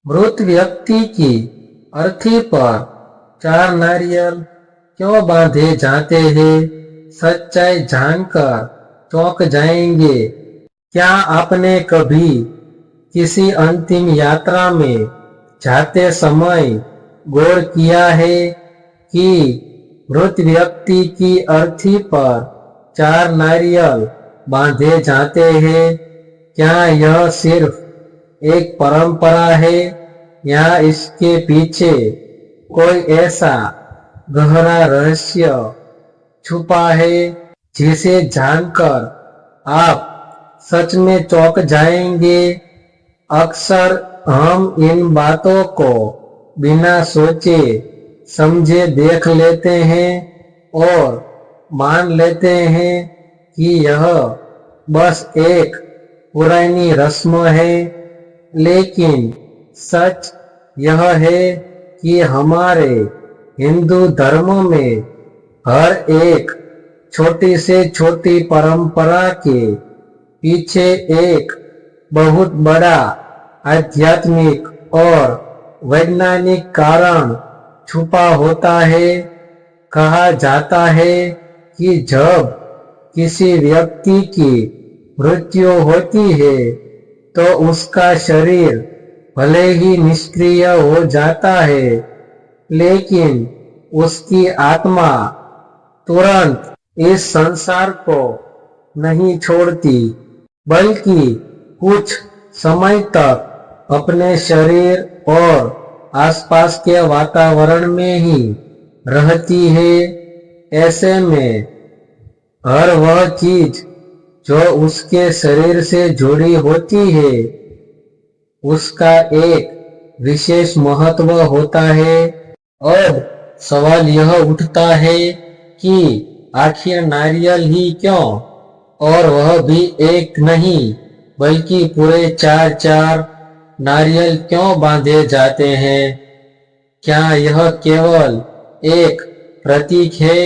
मृत व्यक्ति की अर्थी पर 4 नारियल क्यों बांधे जाते हैं? सच्चाई जानकर चौंक जाएंगे। क्या आपने कभी किसी अंतिम यात्रा में जाते समय गौर किया है कि मृत व्यक्ति की अर्थी पर 4 नारियल बांधे जाते हैं? क्या यह सिर्फ एक परंपरा है या इसके पीछे कोई ऐसा गहरा रहस्य छुपा है जिसे जानकर आप सच में चौंक जाएंगे? अक्सर हम इन बातों को बिना सोचे समझे देख लेते हैं और मान लेते हैं कि यह बस एक पुरानी रस्म है, लेकिन सच यह है कि हमारे हिंदू धर्म में हर एक छोटी से छोटी परंपरा के पीछे एक बहुत बड़ा आध्यात्मिक और वैज्ञानिक कारण छुपा होता है। कहा जाता है कि जब किसी व्यक्ति की मृत्यु होती है तो उसका शरीर भले ही निष्क्रिय हो जाता है, लेकिन उसकी आत्मा तुरंत इस संसार को नहीं छोड़ती, बल्कि कुछ समय तक अपने शरीर और आसपास के वातावरण में ही रहती है। ऐसे में हर वह चीज जो उसके शरीर से जुड़ी होती है उसका एक विशेष महत्व होता है। अब सवाल यह उठता है कि आखिर नारियल ही क्यों, और वह भी एक नहीं बल्कि पूरे 4 नारियल क्यों बांधे जाते हैं? क्या यह केवल एक प्रतीक है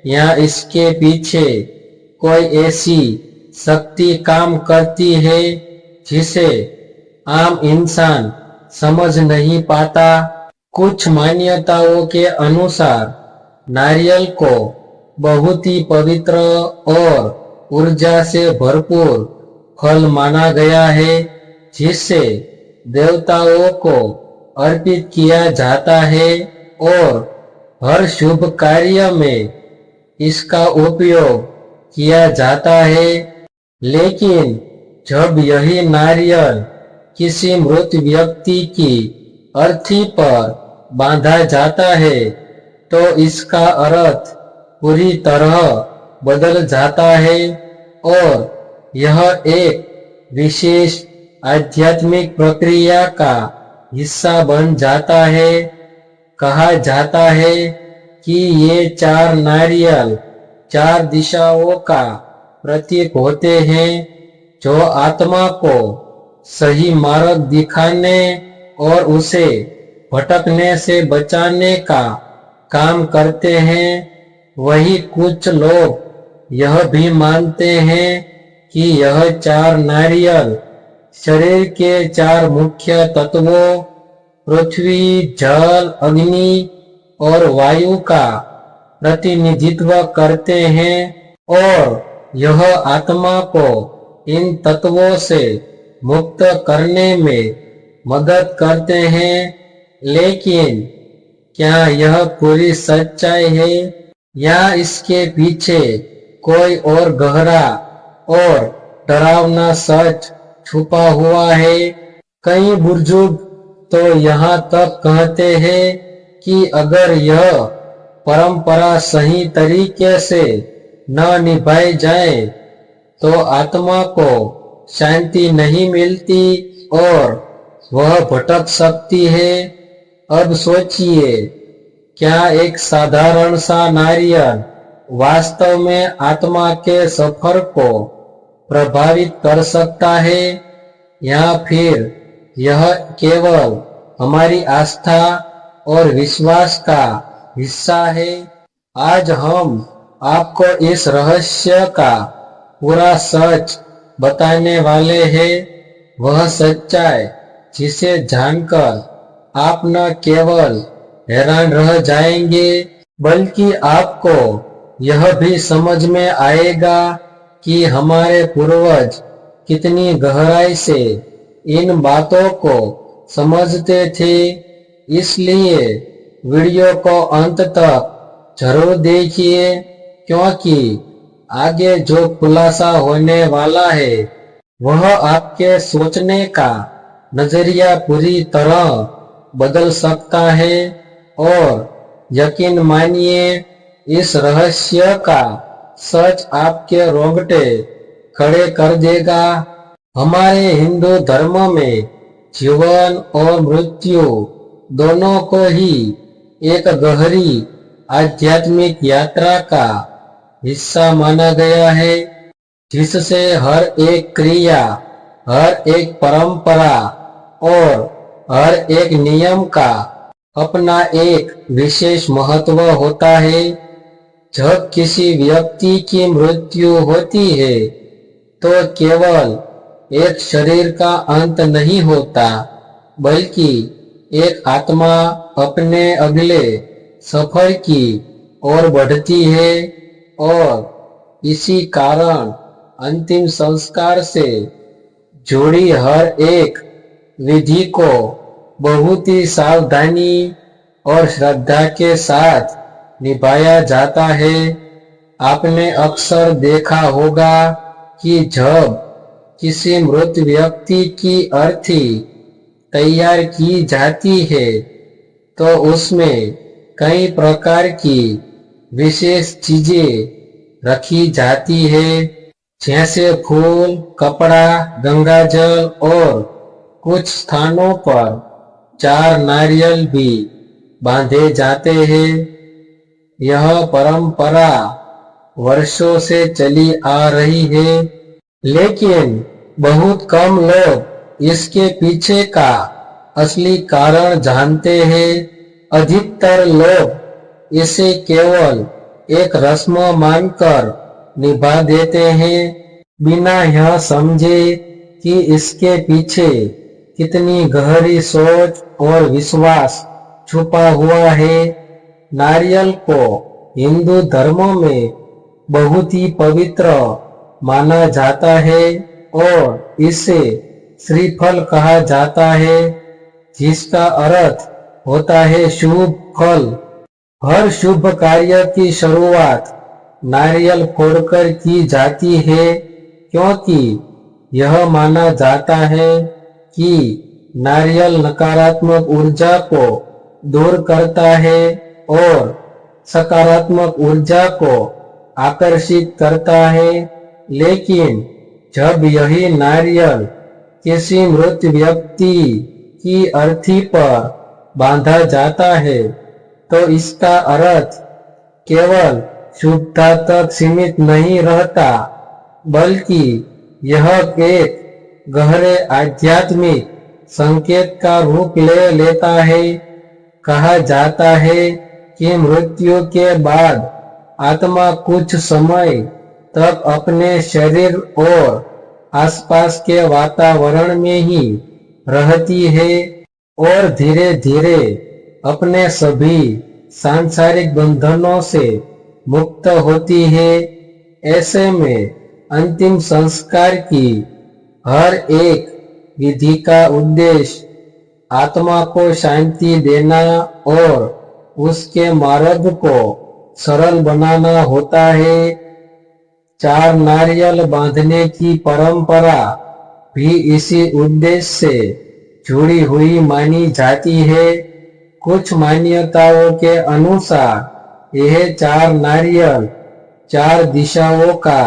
या इसके पीछे कोई ऐसी शक्ति काम करती है जिसे आम इंसान समझ नहीं पाता? कुछ मान्यताओं के अनुसार नारियल को बहुत ही पवित्र और ऊर्जा से भरपूर फल माना गया है, जिससे देवताओं को अर्पित किया जाता है और हर शुभ कार्य में इसका उपयोग किया जाता है। लेकिन जब यही नारियल किसी मृत व्यक्ति की अर्थी पर बांधा जाता है तो इसका अर्थ पूरी तरह बदल जाता है और यह एक विशेष आध्यात्मिक प्रक्रिया का हिस्सा बन जाता है। कहा जाता है कि ये 4 नारियल 4 दिशाओं का प्रतीक होते हैं, जो आत्मा को सही मार्ग दिखाने और उसे भटकने से बचाने का काम करते हैं। वही कुछ लोग यह भी मानते हैं कि यह 4 नारियल शरीर के 4 मुख्य तत्वों पृथ्वी, जल, अग्नि और वायु का प्रतिनिधित्व करते हैं और यह आत्मा को इन तत्वों से मुक्त करने में मदद करते हैं। लेकिन क्या यह पूरी सच्चाई है या इसके पीछे कोई और गहरा और डरावना सच छुपा हुआ है? कई बुजुर्ग तो यहाँ तक कहते हैं कि अगर यह परंपरा सही तरीके से न निभाई जाए तो आत्मा को शांति नहीं मिलती और वह भटक सकती है। अब सोचिए, क्या एक साधारण सा नारियल वास्तव में आत्मा के सफर को प्रभावित कर सकता है या फिर यह केवल हमारी आस्था और विश्वास का हिस्सा है? आज हम आपको इस रहस्य का पूरा सच बताने वाले हैं। वह सच्चाई जिसे जानकर आप न केवल हैरान रह जाएंगे बल्कि आपको यह भी समझ में आएगा कि हमारे पूर्वज कितनी गहराई से इन बातों को समझते थे। इसलिए वीडियो को अंत तक जरूर देखिए, क्योंकि आगे जो खुलासा होने वाला है वह आपके सोचने का नजरिया पूरी तरह बदल सकता है। और यकीन मानिए, इस रहस्य का सच आपके रोंगटे खड़े कर देगा। हमारे हिंदू धर्म में जीवन और मृत्यु दोनों को ही एक गहरी आध्यात्मिक यात्रा का हिस्सा माना गया है, जिससे हर एक क्रिया, हर एक परंपरा और हर एक नियम का अपना एक विशेष महत्व होता है। जब किसी व्यक्ति की मृत्यु होती है तो केवल एक शरीर का अंत नहीं होता, बल्कि एक आत्मा अपने अगले सफर की ओर बढ़ती है। और इसी कारण अंतिम संस्कार से जुड़ी हर एक विधि को बहुत ही सावधानी और श्रद्धा के साथ निभाया जाता है। आपने अक्सर देखा होगा कि जब किसी मृत व्यक्ति की अर्थी तैयार की जाती है तो उसमें कई प्रकार की विशेष चीजें रखी जाती है, जैसे फूल, कपड़ा, गंगाजल और कुछ स्थानों पर 4 नारियल भी बांधे जाते हैं। यह परंपरा वर्षों से चली आ रही है, लेकिन बहुत कम लोग इसके पीछे का असली कारण जानते हैं। अधिकतर लोग इसे केवल एक रस्म मानकर निभा देते हैं, बिना यह समझे कि इसके पीछे कितनी गहरी सोच और विश्वास छुपा हुआ है। नारियल को हिंदू धर्म में बहुत ही पवित्र माना जाता है और इसे श्रीफल कहा जाता है, जिसका अर्थ होता है शुभ फल। हर शुभ कार्य की शुरुआत नारियल फोड़कर की जाती है, क्योंकि यह माना जाता है कि नारियल नकारात्मक ऊर्जा को दूर करता है और सकारात्मक ऊर्जा को आकर्षित करता है। लेकिन जब यही नारियल किसी मृत व्यक्ति की अर्थी पर बांधा जाता है तो इसका अर्थ केवल शुभता तक सीमित नहीं रहता, बल्कि यह एक गहरे आध्यात्मिक संकेत का रूप ले लेता है। कहा जाता है कि मृत्यु के बाद आत्मा कुछ समय तक अपने शरीर और आसपास के वातावरण में ही रहती है और धीरे धीरे अपने सभी सांसारिक बंधनों से मुक्त होती है। ऐसे में अंतिम संस्कार की हर एक विधि का उद्देश्य आत्मा को शांति देना और उसके मार्ग को सरल बनाना होता है। 4 नारियल बांधने की परंपरा भी इसी उद्देश्य से जुड़ी हुई मानी जाती है। कुछ मान्यताओं के अनुसार यह 4 नारियल 4 दिशाओं का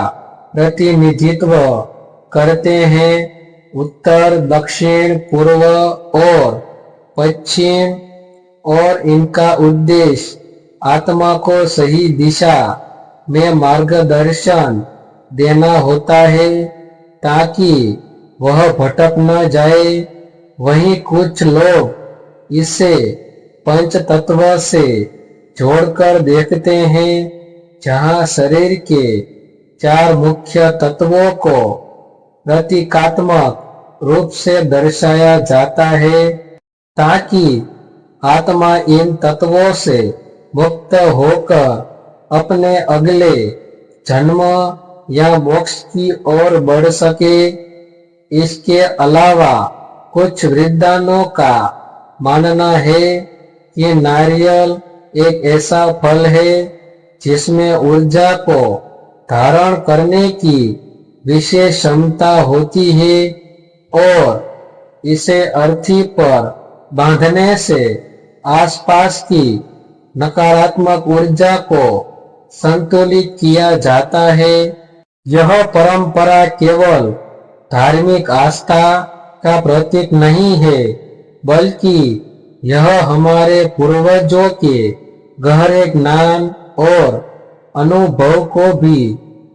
प्रतिनिधित्व करते हैं, उत्तर, दक्षिण, पूर्व और पश्चिम, और इनका उद्देश्य आत्मा को सही दिशा में मार्गदर्शन देना होता है ताकि वह भटक न जाए। वहीं कुछ लोग इसे पंच तत्व से जोड़कर देखते हैं, जहां शरीर के 4 मुख्य तत्वों को प्रतीकात्मक रूप से दर्शाया जाता है, ताकि आत्मा इन तत्वों से मुक्त होकर अपने अगले जन्म या मोक्ष की ओर बढ़ सके। इसके अलावा कुछ विद्वानों का मानना है कि नारियल एक ऐसा फल है जिसमें ऊर्जा को धारण करने की विशेष क्षमता होती है और इसे अर्थी पर बांधने से आसपास की नकारात्मक ऊर्जा को संतुलित किया जाता है। यह परंपरा केवल धार्मिक आस्था का प्रतीक नहीं है, बल्कि यह हमारे पूर्वजों के गहरे ज्ञान और अनुभव को भी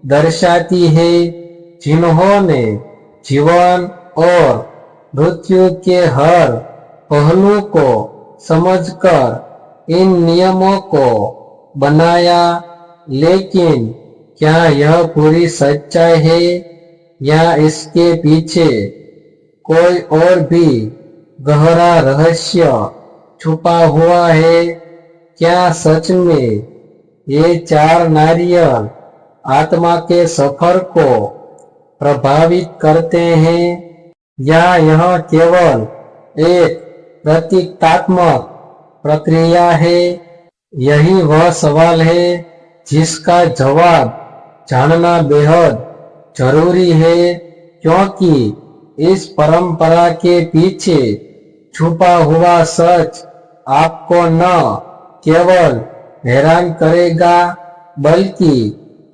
दर्शाती है, जिन्होंने जीवन और मृत्यु के हर पहलू को समझकर इन नियमों को बनाया। लेकिन क्या यह पूरी सच्चाई है या इसके पीछे कोई और भी गहरा रहस्य छुपा हुआ है? क्या सच में ये 4 नारियल आत्मा के सफर को प्रभावित करते हैं, या यह केवल एक प्रतीकात्मक प्रक्रिया है? यही वह सवाल है जिसका जवाब जानना बेहद जरूरी है, क्योंकि इस परंपरा के पीछे छुपा हुआ सच आपको न केवल हैरान करेगा, बल्कि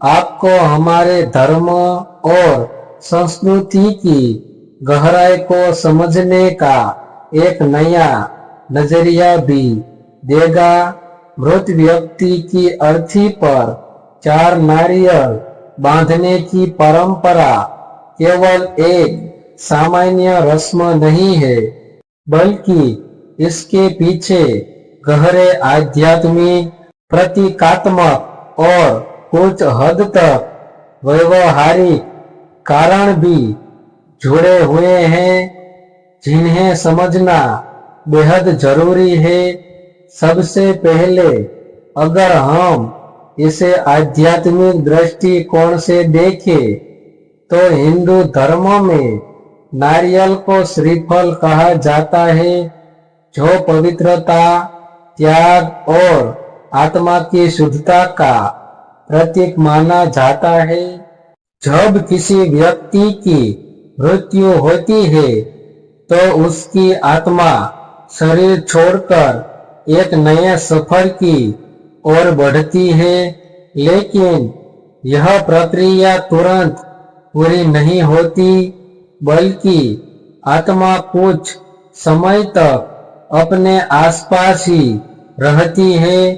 आपको हमारे धर्म और संस्कृति की गहराई को समझने का एक नया नजरिया भी देगा। मृत व्यक्ति की अर्थी पर 4 नारियल बांधने की परंपरा केवल एक सामान्य रस्म नहीं है, बल्कि इसके पीछे गहरे आध्यात्मिक, प्रतीकात्मक और कुछ हद तक व्यवहारिक कारण भी जुड़े हुए हैं, जिन्हें समझना बेहद जरूरी है। सबसे पहले अगर हम इसे आध्यात्मिक दृष्टिकोण से देखें, तो हिंदू धर्म में नारियल को श्रीफल कहा जाता है, जो पवित्रता, त्याग और आत्मा की शुद्धता का प्रतीक माना जाता है। जब किसी व्यक्ति की मृत्यु होती है, तो उसकी आत्मा शरीर छोड़कर एक नए सफर की ओर बढ़ती है, लेकिन यह प्रक्रिया तुरंत पूरी नहीं होती, बल्कि आत्मा कुछ समय तक अपने आसपास ही रहती है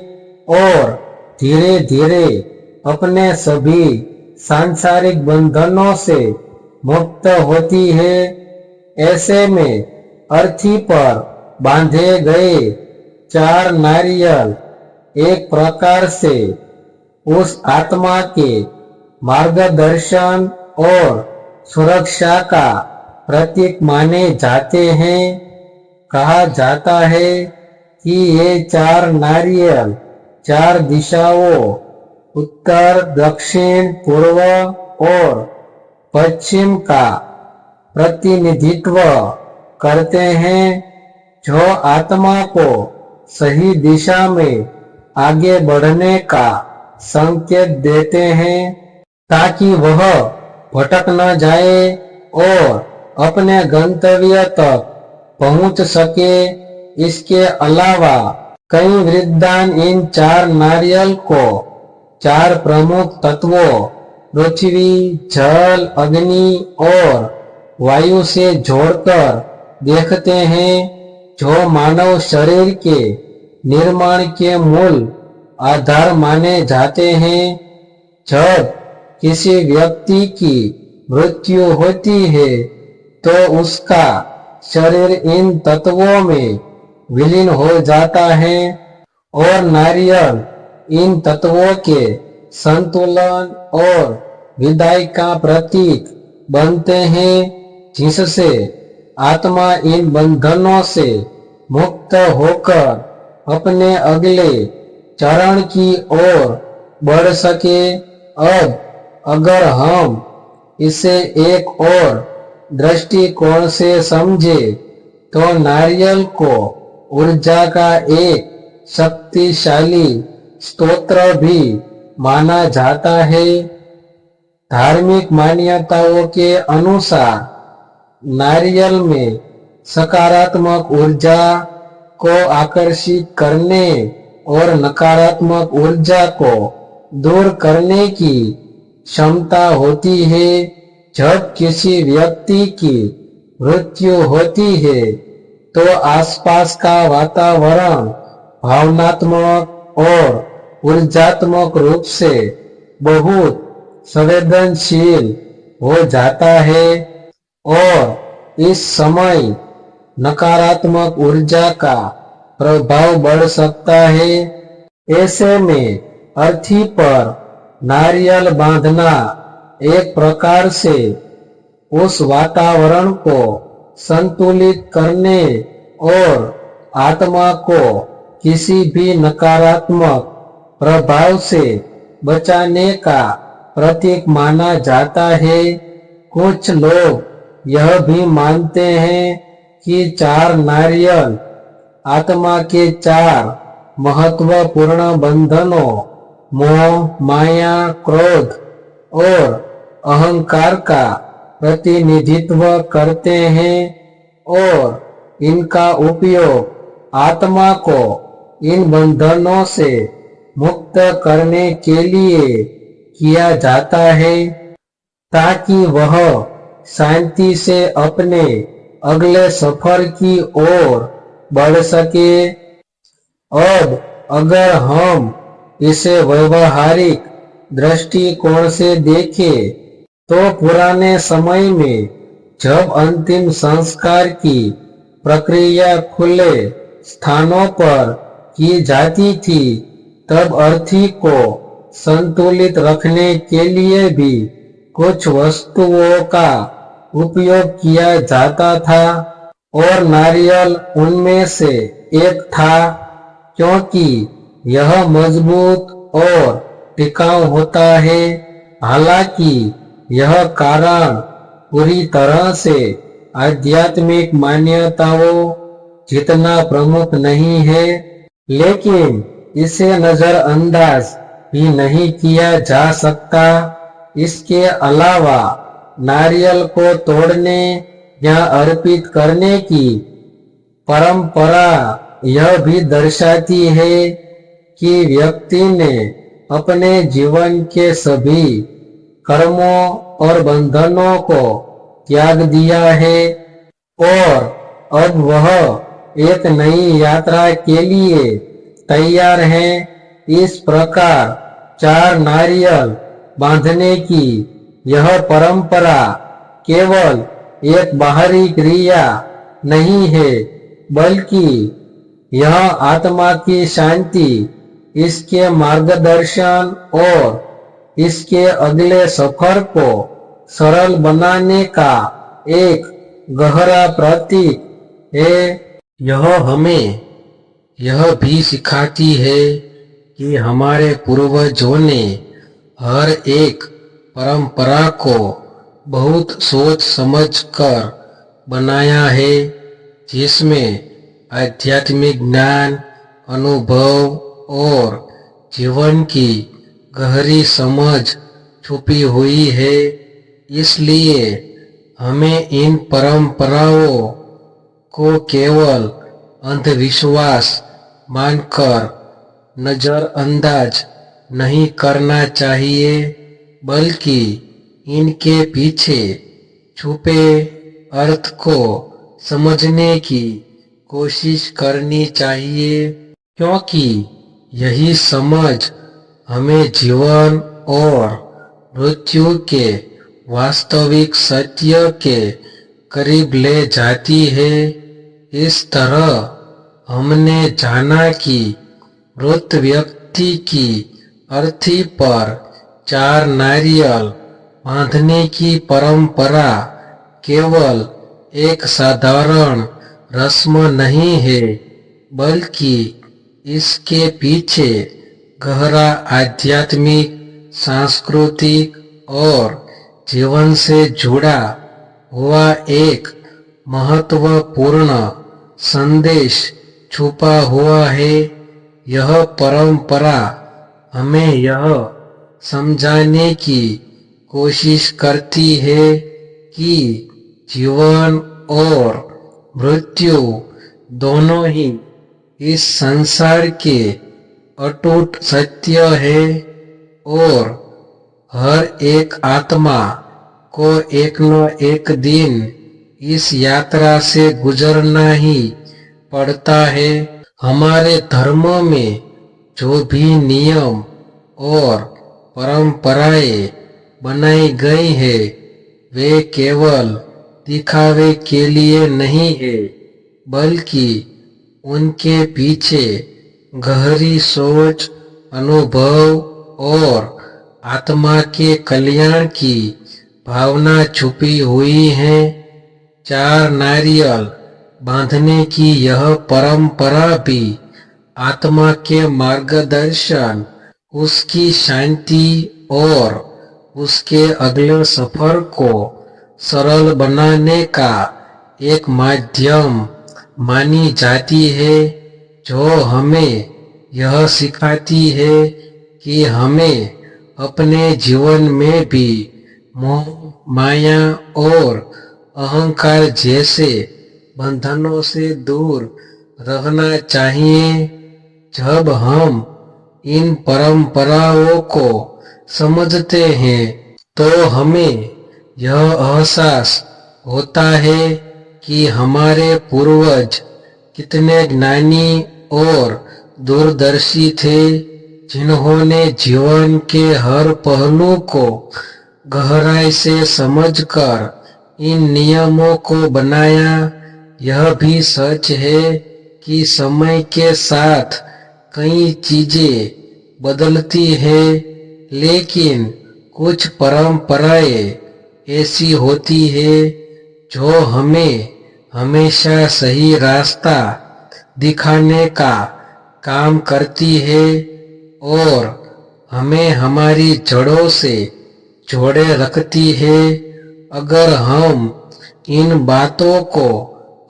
और धीरे धीरे अपने सभी सांसारिक बंधनों से मुक्त होती है। ऐसे में अर्थी पर बांधे गए 4 नारियल एक प्रकार से उस आत्मा के मार्गदर्शन और सुरक्षा का प्रतीक माने जाते हैं। कहा जाता है कि ये 4 नारियल 4 दिशाओं उत्तर, दक्षिण, पूर्व और पश्चिम का प्रतिनिधित्व करते हैं, जो आत्मा को सही दिशा में आगे बढ़ने का संकेत देते हैं, ताकि वह भटक न जाए और अपने गंतव्य तक पहुंच सके। इसके अलावा कई विद्वान इन 4 नारियल को 4 प्रमुख तत्वों पृथ्वी, जल, अग्नि और वायु से जोड़कर देखते हैं, जो मानव शरीर के निर्माण के मूल आधार माने जाते हैं। जब किसी व्यक्ति की मृत्यु होती है, तो उसका शरीर इन तत्वों में विलीन हो जाता है और नारियल इन तत्वों के संतुलन और विदाई का प्रतीक बनते हैं, जिससे आत्मा इन बंधनों से मुक्त होकर अपने अगले चरण की ओर बढ़ सके। अब अगर हम इसे एक और दृष्टिकोण से समझे तो नारियल को ऊर्जा का एक शक्तिशाली स्तोत्र भी माना जाता है। धार्मिक मान्यताओं के अनुसार नारियल में सकारात्मक ऊर्जा को आकर्षित करने और नकारात्मक ऊर्जा को दूर करने की क्षमता होती है। जब किसी व्यक्ति की मृत्यु होती है तो आसपास का वातावरण भावनात्मक और ऊर्जात्मक रूप से बहुत संवेदनशील हो जाता है और इस समय नकारात्मक ऊर्जा का प्रभाव बढ़ सकता है। ऐसे में अर्थी पर नारियल बांधना एक प्रकार से उस वातावरण को संतुलित करने और आत्मा को किसी भी नकारात्मक प्रभाव से बचाने का प्रतीक माना जाता है। कुछ लोग यह भी मानते हैं कि 4 नारियल आत्मा के 4 महत्वपूर्ण बंधनों मोह, माया, क्रोध और अहंकार का प्रतिनिधित्व करते हैं और इनका उपयोग आत्मा को इन बंधनों से मुक्त करने के लिए किया जाता है ताकि वह शांति से अपने अगले सफर की ओर बढ़ सके। अब अगर हम इसे व्यवहारिक दृष्टिकोण से देखें तो पुराने समय में जब अंतिम संस्कार की प्रक्रिया खुले स्थानों पर की जाती थी तब अर्थी को संतुलित रखने के लिए भी कुछ वस्तुओं का उपयोग किया जाता था और नारियल उनमें से एक था, क्योंकि यह मजबूत और टिकाऊ होता है। हालांकि यह कारण पूरी तरह से आध्यात्मिक मान्यताओं जितना प्रमुख नहीं है, लेकिन इसे नजरअंदाज भी नहीं किया जा सकता। इसके अलावा नारियल को तोड़ने या अर्पित करने की परंपरा यह भी दर्शाती है कि व्यक्ति ने अपने जीवन के सभी कर्मों और बंधनों को त्याग दिया है और अब वह एक नई यात्रा के लिए तैयार है। इस प्रकार 4 नारियल बांधने की यह परंपरा केवल एक बाहरी क्रिया नहीं है, बल्कि यह आत्मा की शांति, इसके मार्गदर्शन और इसके अगले सफर को सरल बनाने का एक गहरा प्रतीक है। यह हमें यह भी सिखाती है कि हमारे पूर्वजों ने हर एक परंपरा को बहुत सोच समझ कर बनाया है, जिसमें आध्यात्मिक ज्ञान, अनुभव और जीवन की गहरी समझ छुपी हुई है। इसलिए हमें इन परंपराओं को केवल अंधविश्वास मानकर नजरअंदाज नहीं करना चाहिए, बल्कि इनके पीछे छुपे अर्थ को समझने की कोशिश करनी चाहिए, क्योंकि यही समझ हमें जीवन और मृत्यु के वास्तविक सत्य के करीब ले जाती है। इस तरह हमने जाना कि मृत व्यक्ति की अर्थी पर 4 नारियल बांधने की परंपरा केवल एक साधारण रस्म नहीं है, बल्कि इसके पीछे गहरा आध्यात्मिक, सांस्कृतिक और जीवन से जुड़ा हुआ एक महत्वपूर्ण संदेश छुपा हुआ है। यह परंपरा हमें यह समझाने की कोशिश करती है कि जीवन और मृत्यु दोनों ही इस संसार के अटूट सत्य है और हर एक आत्मा को एक न एक दिन इस यात्रा से गुजरना ही पड़ता है। हमारे धर्म में जो भी नियम और परंपराएं बनाई गई है, वे केवल दिखावे के लिए नहीं है, बल्कि उनके पीछे गहरी सोच, अनुभव और आत्मा के कल्याण की भावना छुपी हुई है। 4 नारियल बांधने की यह परंपरा भी आत्मा के मार्गदर्शन, उसकी शांति और उसके अगले सफर को सरल बनाने का एक माध्यम मानी जाती है, जो हमें यह सिखाती है कि हमें अपने जीवन में भी मोह, माया और अहंकार जैसे बंधनों से दूर रहना चाहिए। जब हम इन परंपराओं को समझते हैं, तो हमें यह एहसास होता है कि हमारे पूर्वज कितने ज्ञानी और दूरदर्शी थे, जिन्होंने जीवन के हर पहलू को गहराई से समझकर इन नियमों को बनाया। यह भी सच है कि समय के साथ कई चीजें बदलती हैं, लेकिन कुछ परंपराएं ऐसी होती है जो हमें हमेशा सही रास्ता दिखाने का काम करती है और हमें हमारी जड़ों से जोड़े रखती है। अगर हम इन बातों को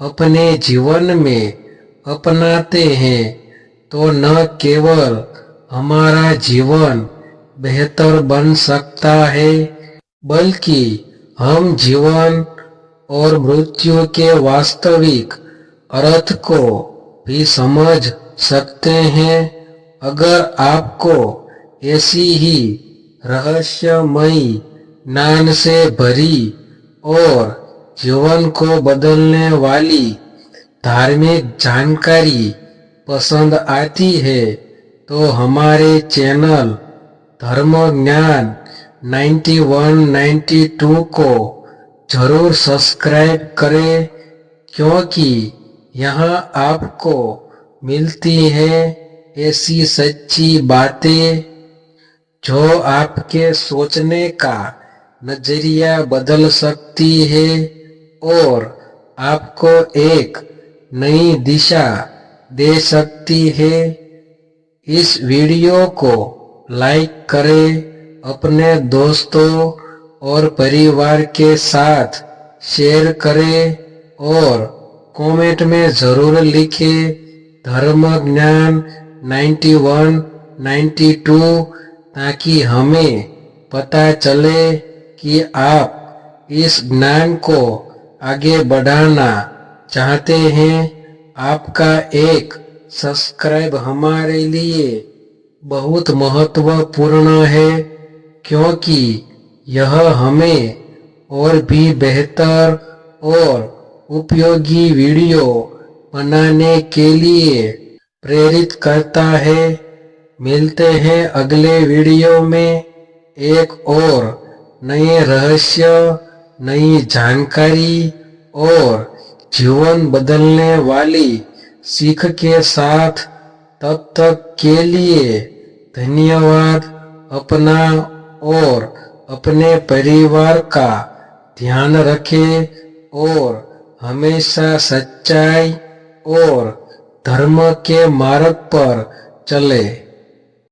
अपने जीवन में अपनाते हैं, तो न केवल हमारा जीवन बेहतर बन सकता है, बल्कि हम जीवन और मृत्यु के वास्तविक अर्थ को भी समझ सकते हैं। अगर आपको ऐसी ही रहस्यमयी, ज्ञान से भरी और जीवन को बदलने वाली धार्मिक जानकारी पसंद आती है, तो हमारे चैनल धर्म ज्ञान 9192 को जरूर सब्सक्राइब करें, क्योंकि यहाँ आपको मिलती है ऐसी सच्ची बातें जो आपके सोचने का नजरिया बदल सकती है और आपको एक नई दिशा दे सकती है। इस वीडियो को लाइक करें, अपने दोस्तों और परिवार के साथ शेयर करें और कमेंट में जरूर लिखें धर्म ज्ञान 9192, ताकि हमें पता चले कि आप इस ज्ञान को आगे बढ़ाना चाहते हैं। आपका एक सब्सक्राइब हमारे लिए बहुत महत्वपूर्ण है, क्योंकि यह हमें और भी बेहतर और उपयोगी वीडियो बनाने के लिए प्रेरित करता है। मिलते हैं अगले वीडियो में एक और नए रहस्य, नई जानकारी और जीवन बदलने वाली सीख के साथ। तब तक के लिए धन्यवाद। अपना और अपने परिवार का ध्यान रखें और हमेशा सच्चाई और धर्म के मार्ग पर चले।